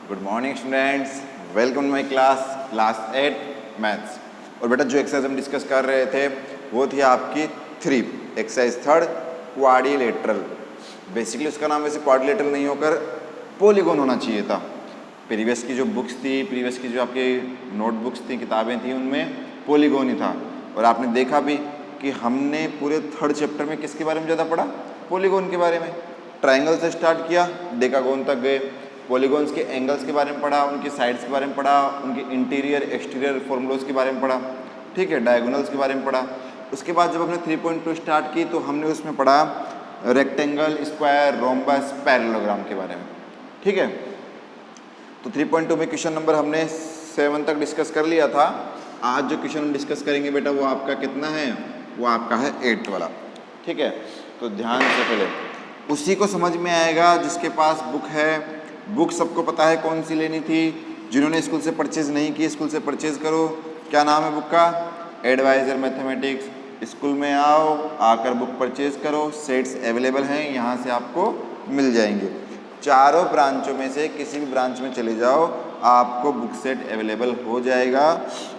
Good morning students, welcome my class 8 maths. और बेटा जो एक्सरसाइज हम डिस्कस कर रहे थे वो थी आपकी 3 एक्सरसाइज 3 क्वाड्रिलेटरल। बेसिकली उसका नाम वैसे क्वाड्रिलेटरल नहीं होकर पॉलीगॉन होना चाहिए था। प्रीवियस की जो बुक्स थी, प्रीवियस की जो आपकी नोटबुक्स थी, किताबें थी, उनमें पॉलीगॉन ही था। और आपने देखा भी कि हमने पूरे 3rd चैप्टर में किसके बारे में ज़्यादा पढ़ा? पॉलीगॉन के बारे में। ट्राइंगल से स्टार्ट किया, डेकागोन तक गए, पॉलीगॉन्स के एंगल्स के बारे में पढ़ा, उनकी साइड्स के बारे में पढ़ा, उनके इंटीरियर एक्सटीरियर फॉर्मूलोज के बारे में पढ़ा, ठीक है, डायगोनल्स के बारे में पढ़ा। उसके बाद जब हमने 3.2 स्टार्ट की तो हमने उसमें पढ़ा रेक्टेंगल, स्क्वायर, रोम्बस, पैरेललोग्राम के बारे में, ठीक है। तो 3.2 में क्वेश्चन नंबर हमने 7 तक डिस्कस कर लिया था। आज जो क्वेश्चन हम डिस्कस करेंगे बेटा वो आपका कितना है? वो आपका है 8 वाला, ठीक है। तो ध्यान से पहले उसी को समझ में आएगा जिसके पास बुक है। बुक सबको पता है कौन सी लेनी थी। जिन्होंने स्कूल से परचेज नहीं की, स्कूल से परचेज करो। क्या नाम है बुक का? Adviser mathematics. स्कूल में आओ, आकर बुक परचेज करो। सेट्स अवेलेबल हैं, यहाँ से आपको मिल जाएंगे। चारों ब्रांचों में से किसी भी ब्रांच में चले जाओ, आपको बुक सेट अवेलेबल हो जाएगा।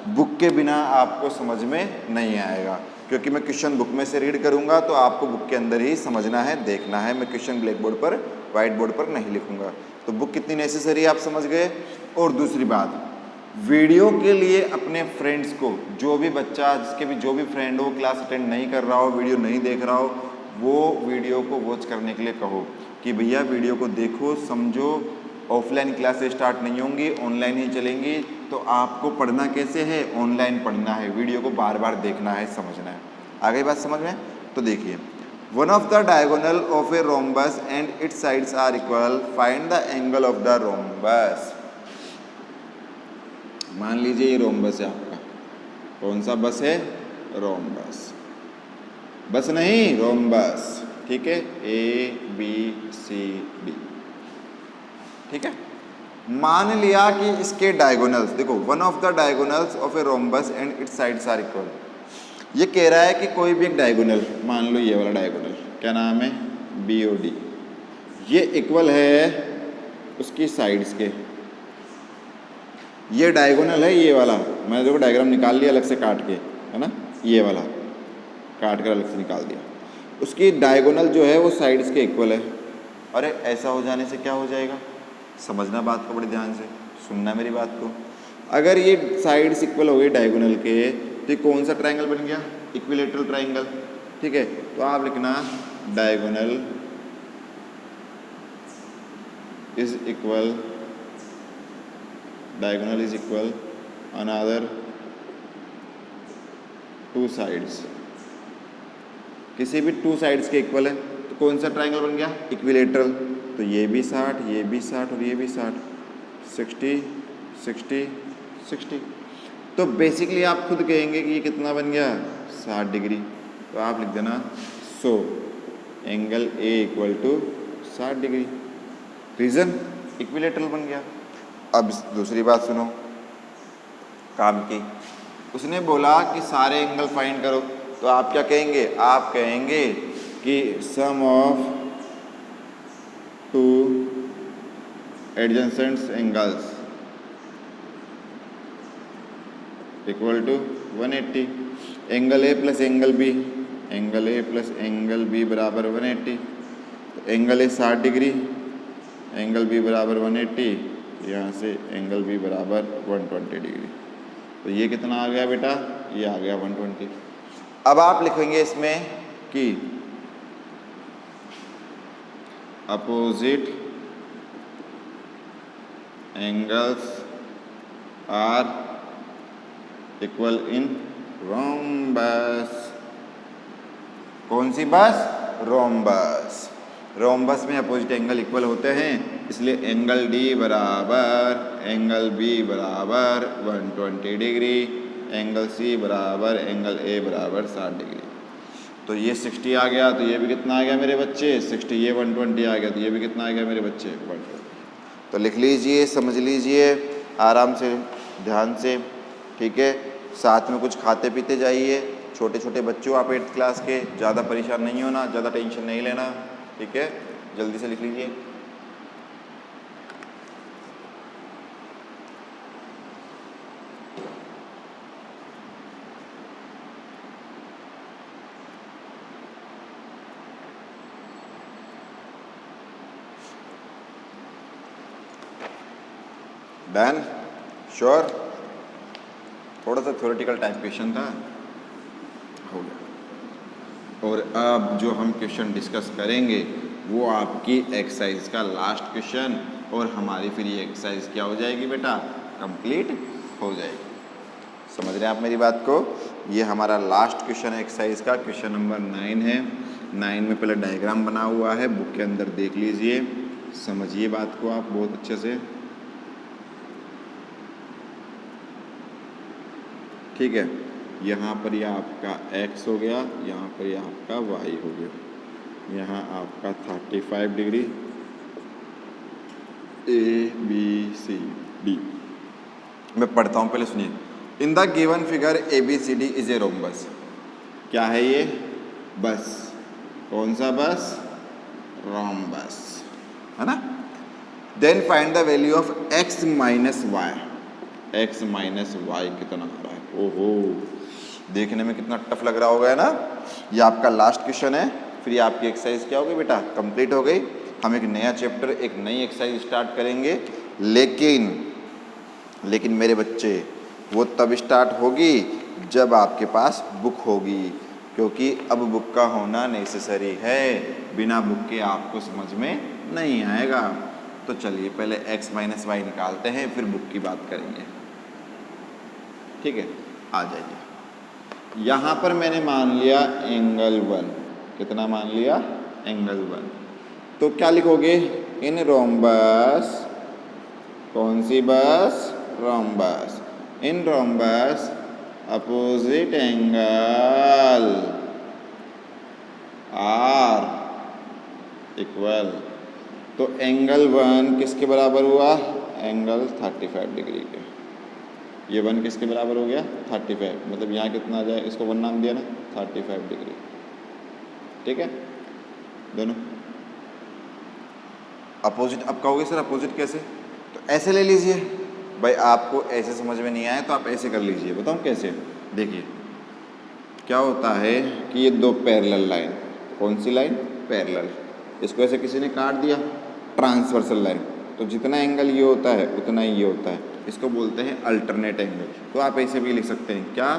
बुक के बिना आपको समझ में नहीं आएगा, क्योंकि मैं क्वेश्चन बुक में से रीड करूंगा तो आपको बुक के अंदर ही समझना है, देखना है। मैं क्वेश्चन ब्लैक बोर्ड पर, वाइट बोर्ड पर नहीं लिखूंगा। तो बुक कितनी नेसेसरी है आप समझ गए। और दूसरी बात, वीडियो के लिए अपने फ्रेंड्स को, जो भी बच्चा, जिसके भी जो भी फ्रेंड हो, क्लास अटेंड नहीं कर रहा हो, वीडियो नहीं देख रहा हो, वो वीडियो को वॉच करने के लिए कहो कि भैया वीडियो को देखो, समझो। ऑफलाइन क्लासेस स्टार्ट नहीं होंगी, ऑनलाइन ही चलेंगी। तो आपको पढ़ना कैसे है? ऑनलाइन पढ़ना है, वीडियो को बार बार देखना है, समझना है। आ गई बात समझ में? तो देखिए, one of the diagonal of a rhombus and its sides are equal, find the angle of the rhombus. मान लीजिए ये रोम्बस है आपका। कौन सा बस है? रोम्बस। बस नहीं, रोम्बस, ठीक है। ABCD, ठीक है। मान लिया कि इसके डायगोनल्स, देखो, one of the diagonals of a rhombus and its sides are equal. ये कह रहा है कि कोई भी एक डायगोनल, मान लो ये वाला डायगोनल, क्या नाम है? BOD। ये इक्वल है उसकी साइड्स के। ये डायगोनल है, ये वाला। मैंने देखो डायग्राम निकाल लिया अलग से काट के, है ना। ये वाला काट कर अलग से निकाल दिया। उसकी डायगोनल जो है वो साइड्स के इक्वल है। अरे ऐसा हो जाने से क्या हो जाएगा? समझना बात को बड़े ध्यान से, सुनना मेरी बात को। अगर ये साइड्स इक्वल हो गई डायगोनल के, तो ये कौन सा ट्राइंगल बन गया? इक्विलेटरल ट्राइंगल, ठीक है। तो आप लिखना diagonal is equal, diagonal is equal another two sides. किसी भी टू साइड्स के इक्वल है तो कौन सा ट्राइंगल बन गया? इक्विलेटरल। तो ये भी 60, ये भी 60 और ये भी 60, 60 60 60। तो बेसिकली आप खुद कहेंगे कि ये कितना बन गया? 60 डिग्री। तो आप लिख देना so angle A equal to 60 degree. Reason equilateral बन गया। अब दूसरी बात सुनो काम की। उसने बोला कि सारे एंगल फाइंड करो, तो आप क्या कहेंगे? आप कहेंगे कि sum of two adjacent angles equal to 180। Angle A plus angle B, angle A plus angle B बराबर 180। तो angle A 60 degree, angle B बराबर 180, यहाँ से एंगल B बराबर 120 डिग्री। तो ये कितना आ गया बेटा? ये आ गया 120। अब आप लिखेंगे इसमें कि opposite angles are equal in rhombus. कौन सी बस? रोम्बस। रोम्बस में अपोजिट एंगल इक्वल होते हैं, इसलिए एंगल D बराबर एंगल B बराबर 120 डिग्री, एंगल C बराबर एंगल A बराबर 60 डिग्री। तो ये 60 आ गया, तो ये भी कितना आ गया मेरे बच्चे? 60। ये 120 आ गया, तो ये भी कितना आ गया मेरे बच्चे? 120। तो लिख लीजिए, समझ लीजिए आराम से, ध्यान से, ठीक है। साथ में कुछ खाते पीते जाइए। छोटे छोटे बच्चों, आप 8th क्लास के, ज़्यादा परेशान नहीं होना, ज़्यादा टेंशन नहीं लेना, ठीक है। जल्दी से लिख लीजिए। Done, sure. थोड़ा सा थ्योरेटिकल टाइप क्वेश्चन था, हो गया। और अब जो हम क्वेश्चन डिस्कस करेंगे वो आपकी एक्सरसाइज का लास्ट क्वेश्चन, और हमारी फिर ये एक्सरसाइज क्या हो जाएगी बेटा, कंप्लीट हो जाएगी। समझ रहे हैं आप मेरी बात को? ये हमारा लास्ट क्वेश्चन है एक्सरसाइज का, क्वेश्चन नंबर 9 है। 9 में पहले डायग्राम बना हुआ है, बुक के अंदर देख लीजिए, समझिए बात को आप बहुत अच्छे से, ठीक है। यहाँ पर यह आपका x हो गया, यहाँ पर यह आपका y हो गया, यहाँ आपका 35 डिग्री ABCD। मैं पढ़ता हूँ, पहले सुनिए। In the given figure ABCD is a rhombus. क्या है ये? बस। कौन सा बस? रोम्बस, है ना। Then find the value of x minus y. x minus y कितना आ रहा है? ओहो, देखने में कितना टफ लग रहा होगा, है ना। ये आपका लास्ट क्वेश्चन है, फिर ये आपकी एक्सरसाइज क्या हो गई बेटा, कंप्लीट हो गई। हम एक नया चैप्टर, एक नई एक्सरसाइज स्टार्ट करेंगे, लेकिन मेरे बच्चे वो तब स्टार्ट होगी जब आपके पास बुक होगी, क्योंकि अब बुक का होना नेसेसरी है, बिना बुक के आपको समझ में नहीं आएगा। तो चलिए पहले x माइनस वाई निकालते हैं, फिर बुक की बात करेंगे, ठीक है। आ जाइए। यहाँ पर मैंने मान लिया एंगल 1। कितना मान लिया? एंगल 1। तो क्या लिखोगे? इन रोम्बस, कौन सी bus? Rhombus. In rhombus opposite angle are equal. तो एंगल 1 किसके बराबर हुआ? एंगल 35 डिग्री के। ये 1 किसके बराबर हो गया? 35। मतलब यहाँ कितना आ जाए, इसको 1 नाम दिया ना, 35 डिग्री, ठीक है। दोनों अपोजिट। अब कहोगे सर अपोजिट कैसे? तो ऐसे ले लीजिए भाई, आपको ऐसे समझ में नहीं आए तो आप ऐसे कर लीजिए। बताऊँ कैसे? देखिए क्या होता है कि ये दो पैरेलल लाइन, कौन सी लाइन? पैरेलल। इसको ऐसे किसी ने काट दिया, ट्रांसवर्सल लाइन, तो जितना एंगल ये होता है उतना ही ये होता है, इसको बोलते हैं अल्टरनेट एंगल। तो आप ऐसे भी लिख सकते हैं क्या,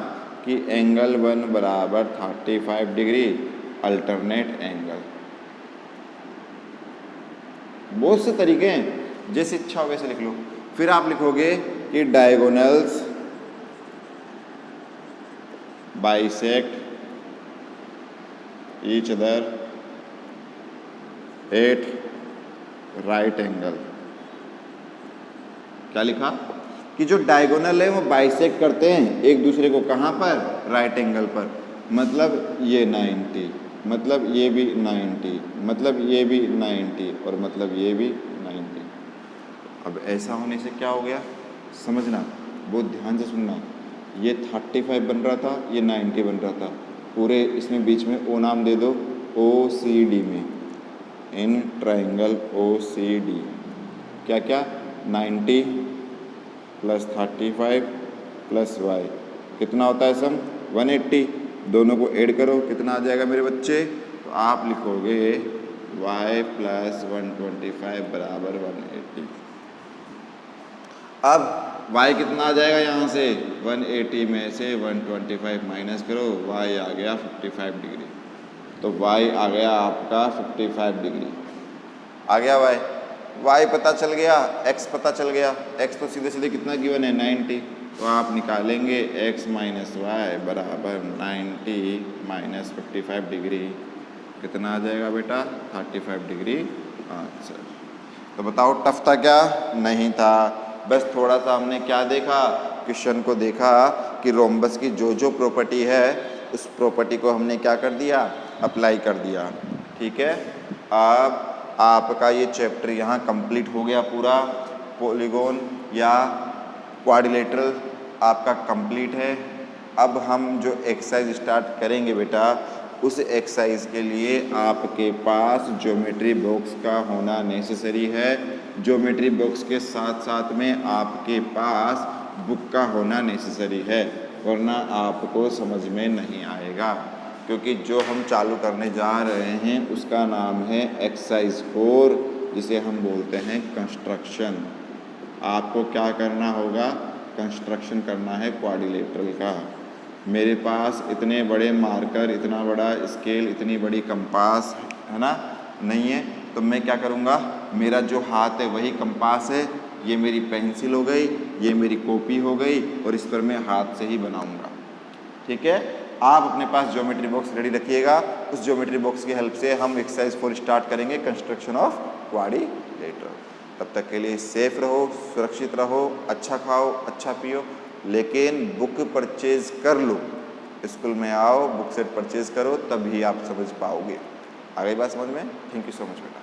कि एंगल 1 बराबर 35 डिग्री अल्टरनेट एंगल। बहुत से तरीके हैं, जैसे इच्छा हो वैसे लिख लो। फिर आप लिखोगे कि diagonals bisect each other at right angle. क्या लिखा? कि जो डायगोनल है वो बाइसेक्ट करते हैं एक दूसरे को, कहाँ पर? राइट एंगल पर। मतलब ये 90, मतलब ये भी 90, मतलब ये भी 90, और मतलब ये भी 90। अब ऐसा होने से क्या हो गया, समझना, बहुत ध्यान से सुनना। ये 35 बन रहा था, ये 90 बन रहा था, पूरे इसमें बीच में ओ नाम दे दो, OCD में, इन ट्राइंगल OCD क्या क्या? 90 प्लस 35 प्लस y कितना होता है सम? 180। दोनों को ऐड करो, कितना आ जाएगा मेरे बच्चे? तो आप लिखोगे y प्लस 125 बराबर 180। अब y कितना आ जाएगा यहाँ से? 180 में से 125 माइनस करो, y आ गया 55 डिग्री। तो y आ गया आपका 55 डिग्री। आ गया y पता चल गया, x पता चल गया। x तो सीधे सीधे कितना गिवन है? 90। तो आप निकालेंगे x माइनस वाई बराबर 90 माइनस 55 डिग्री। कितना आ जाएगा बेटा? 35 डिग्री आंसर। तो बताओ टफ था क्या? नहीं था। बस थोड़ा सा हमने क्या देखा, क्वेश्चन को देखा कि रोम्बस की जो जो प्रॉपर्टी है उस प्रॉपर्टी को हमने क्या कर दिया? अप्लाई कर दिया, ठीक है। अब आपका ये चैप्टर यहाँ कंप्लीट हो गया पूरा। पॉलीगॉन या क्वाड्रिलेटरल आपका कंप्लीट है। अब हम जो एक्सरसाइज स्टार्ट करेंगे बेटा, उस एक्सरसाइज के लिए आपके पास ज्योमेट्री बॉक्स का होना नेसेसरी है। ज्योमेट्री बॉक्स के साथ साथ में आपके पास बुक का होना नेसेसरी है, वरना आपको समझ में नहीं आएगा। क्योंकि जो हम चालू करने जा रहे हैं उसका नाम है एक्सरसाइज 4, जिसे हम बोलते हैं कंस्ट्रक्शन। आपको क्या करना होगा, कंस्ट्रक्शन करना है क्वाड्रिलेटरल का। मेरे पास इतने बड़े मार्कर, इतना बड़ा स्केल, इतनी बड़ी कंपास है ना नहीं है, तो मैं क्या करूँगा, मेरा जो हाथ है वही कंपास है, ये मेरी पेंसिल हो गई, ये मेरी कॉपी हो गई, और इस पर मैं हाथ से ही बनाऊँगा। ठीक है, आप अपने पास ज्योमेट्री बॉक्स रेडी रखिएगा। उस ज्योमेट्री बॉक्स की हेल्प से हम एक्सरसाइज 4 स्टार्ट करेंगे, कंस्ट्रक्शन ऑफ क्वाड्रिलेटरल। तब तक के लिए सेफ रहो, सुरक्षित रहो, अच्छा खाओ, अच्छा पियो, लेकिन बुक परचेज कर लो। स्कूल में आओ, बुक सेट परचेज करो, तभी आप समझ पाओगे। आ गई बात समझ में? थैंक यू सो मच बेटा।